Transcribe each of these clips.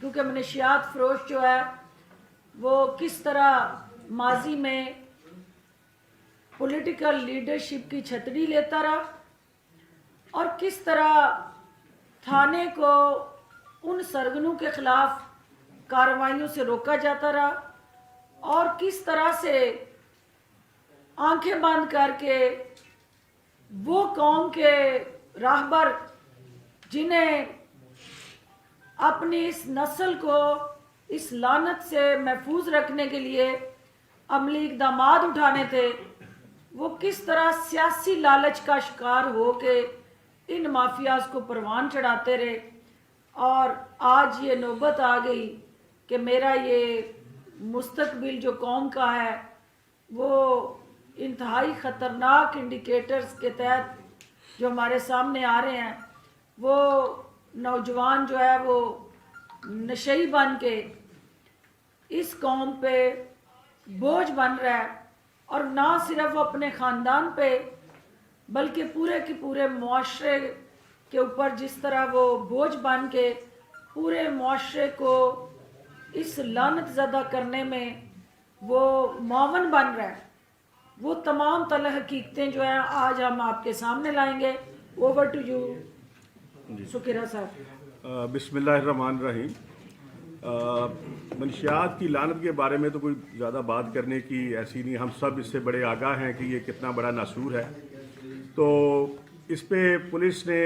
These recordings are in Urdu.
کیونکہ منشیات فروش جو ہے وہ کس طرح ماضی میں پولیٹیکل لیڈرشپ کی چھتری لیتا رہا اور کس طرح تھانے کو ان سرگنوں کے خلاف کارروائیوں سے روکا جاتا رہا اور کس طرح سے آنکھیں بند کر کے وہ قوم کے راہبر جنہیں اپنی اس نسل کو اس لعنت سے محفوظ رکھنے کے لیے عملی اقدامات اٹھانے تھے، وہ کس طرح سیاسی لالچ کا شکار ہو کے ان مافیاز کو پروان چڑھاتے رہے، اور آج یہ نوبت آ گئی کہ میرا یہ مستقبل جو قوم کا ہے وہ انتہائی خطرناک انڈیکیٹرز کے تحت جو ہمارے سامنے آ رہے ہیں، وہ نوجوان جو ہے وہ نشئی بن کے اس قوم پہ بوجھ بن رہا ہے، اور نہ صرف اپنے خاندان پہ بلکہ پورے کے پورے معاشرے کے اوپر جس طرح وہ بوجھ بن کے پورے معاشرے کو اس لعنت زدہ کرنے میں وہ معاون بن رہا ہے، وہ تمام تلخ حقیقتیں جو ہیں آج ہم آپ کے سامنے لائیں گے۔ اوور ٹو یو سکیرہ صاحب۔ بسم اللہ الرحمن الرحیم۔ منشیات کی لعنت کے بارے میں تو کوئی زیادہ بات کرنے کی ایسی نہیں، ہم سب اس سے بڑے آگاہ ہیں کہ یہ کتنا بڑا ناسور ہے۔ تو اس پہ پولیس نے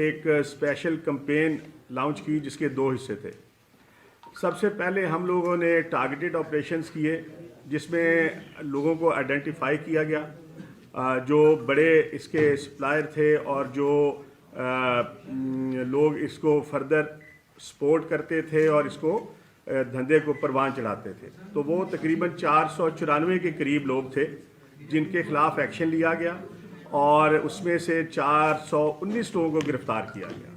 ایک اسپیشل کمپین لانچ کی جس کے 2 حصے تھے۔ سب سے پہلے ہم لوگوں نے ٹارگیٹڈ آپریشنز کیے جس میں لوگوں کو آئیڈینٹیفائی کیا گیا، جو بڑے اس کے سپلائر تھے اور جو لوگ اس کو فردر سپورٹ کرتے تھے اور اس کو دھندے کو پروان چڑھاتے تھے۔ تو وہ تقریباً 494 کے قریب لوگ تھے جن کے خلاف ایکشن لیا گیا اور اس میں سے 419 لوگوں کو گرفتار کیا گیا۔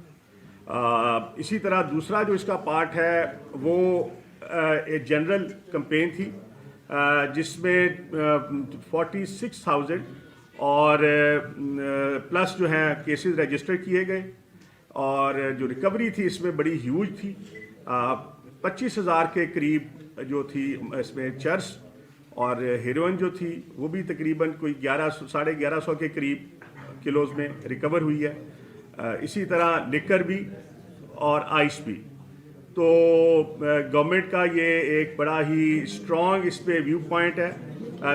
اسی طرح دوسرا جو اس کا پارٹ ہے وہ ایک جنرل کمپین تھی جس میں 46,000 اور پلس جو ہیں کیسز رجسٹر کیے گئے، اور جو ریکوری تھی اس میں بڑی ہیوج تھی، 25,000 کے قریب جو تھی اس میں چرس، اور ہیروئن جو تھی وہ بھی تقریباً کوئی 1100 کے قریب کلوز میں ریکور ہوئی ہے، اسی طرح لکر بھی اور آئس بھی۔ تو گورنمنٹ کا یہ ایک بڑا ہی اسٹرانگ اس پہ ویو پوائنٹ ہے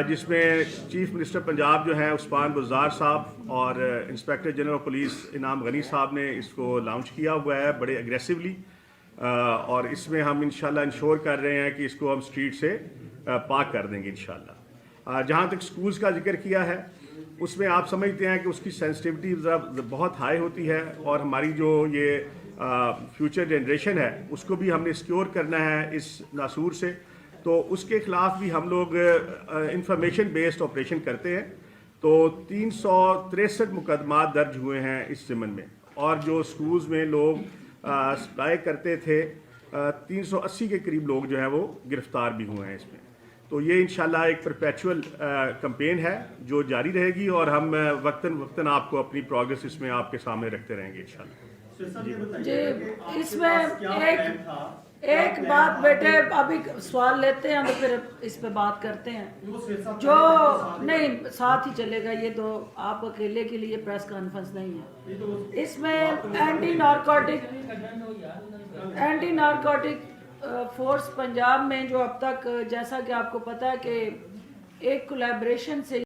جس میں چیف منسٹر پنجاب جو ہیں عثمان بزدار صاحب اور انسپیکٹر جنرل آف پولیس انعام غنی صاحب نے اس کو لانچ کیا ہوا ہے بڑے اگریسولی، اور اس میں ہم انشاءاللہ انشور کر رہے ہیں کہ اس کو ہم اسٹریٹ سے پاک کر دیں گے انشاءاللہ۔ جہاں تک سکولز کا ذکر کیا ہے اس میں آپ سمجھتے ہیں کہ اس کی سینسٹیوٹی بہت ہائی ہوتی ہے، اور ہماری جو یہ فیوچر جنریشن ہے اس کو بھی ہم نے سیکیور کرنا ہے اس ناسور سے، تو اس کے خلاف بھی ہم لوگ انفارمیشن بیسڈ آپریشن کرتے ہیں۔ تو 363 مقدمات درج ہوئے ہیں اس ضمن میں، اور جو سکولز میں لوگ سپلائی کرتے تھے 380 کے قریب لوگ جو ہیں وہ گرفتار بھی ہوئے ہیں اس میں۔ تو یہ انشاءاللہ ایک پرپیچول کمپین ہے جو جاری رہے گی، اور ہم وقتاً وقتاً آپ کو اپنی پروگرس اس میں آپ کے سامنے رکھتے رہیں گے انشاءاللہ۔ جی اس میں ایک بات بیٹے ابھی سوال لیتے ہیں تو پھر اس پہ بات کرتے ہیں، جو نہیں ساتھ ہی چلے گا، یہ تو آپ اکیلے کے لیے پریس کانفرنس نہیں ہے۔ اس میں اینٹی نارکوٹک فورس پنجاب میں جو اب تک جیسا کہ آپ کو پتہ ہے کہ ایک کولیبریشن سے